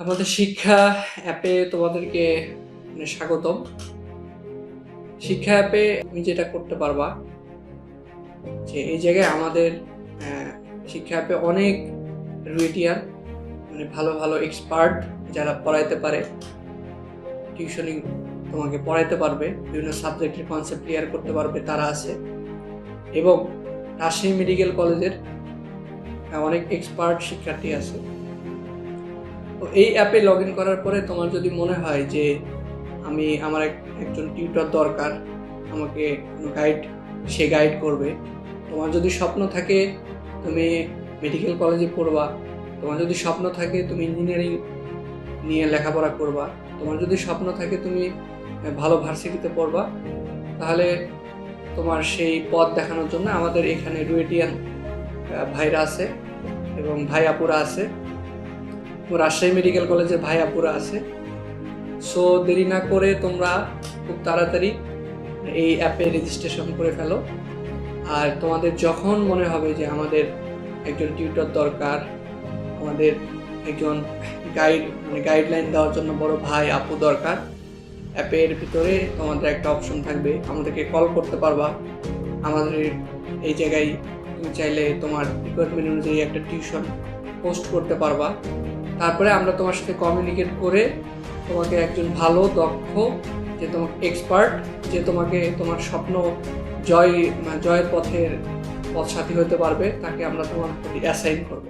আমাদের শিক্ষা অ্যাপে তোমাদেরকে স্বাগতম। শিক্ষা অ্যাপে তুমি যেটা করতে পারবা যে এই জায়গায় আমাদের শিক্ষা অ্যাপে অনেক রুয়েটিয়ান ভালো ভালো এক্সপার্ট যারা পড়াইতে পারে, টিউশনিং তোমাকে পড়াইতে পারবে, বিভিন্ন সাবজেক্টের কনসেপ্ট ক্লিয়ার করতে পারবে তারা আছে। এবং রাজশাহী মেডিকেল কলেজের অনেক এক্সপার্ট শিক্ষার্থী আছে। তো এই অ্যাপে লগ ইন করার পরে তোমার যদি মনে হয় যে আমার একজন টিউটর দরকার, আমাকে সে গাইড করবে, তোমার যদি স্বপ্ন থাকে তুমি মেডিকেল কলেজে পড়বা, তোমার যদি স্বপ্ন থাকে তুমি ইঞ্জিনিয়ারিং নিয়ে লেখাপড়া করবা, তোমার যদি স্বপ্ন থাকে তুমি ভালো ভার্সিটিতে পড়বা, তাহলে তোমার সেই পথ দেখানোর জন্য আমাদের এখানে রুয়েটিয়ান ভাইরা আছে এবং ভাই আপুরা আছে, রাজশাহী মেডিকেল কলেজের ভাই আপুরা আছে। সো দেরি না করে তোমরা খুব তাড়াতাড়ি এই অ্যাপে রেজিস্ট্রেশন করে ফেলো। আর তোমাদের যখন মনে হবে যে আমাদের একজন টিউটর দরকার, আমাদের একজন গাইডলাইন দেওয়ার জন্য বড় ভাই আপু দরকার, অ্যাপের ভিতরে তোমাদের একটা অপশন থাকবে, আমাদেরকে কল করতে পারবা। আমাদের এই জায়গায় তুমি চাইলে তোমার রিকোয়ারমেন্ট অনুযায়ী একটা টিউশন পোস্ট করতে পারবা। তারপরে আমরা তোমার সাথে কমিউনিকেট করে তোমাকে একজন ভালো দক্ষ যে তোমাকে এক্সপার্ট, যে তোমাকে তোমার স্বপ্ন জয়ের পথসাথী হতে পারবে, তাকে আমরা তোমার প্রতি অ্যাসাইন করবো।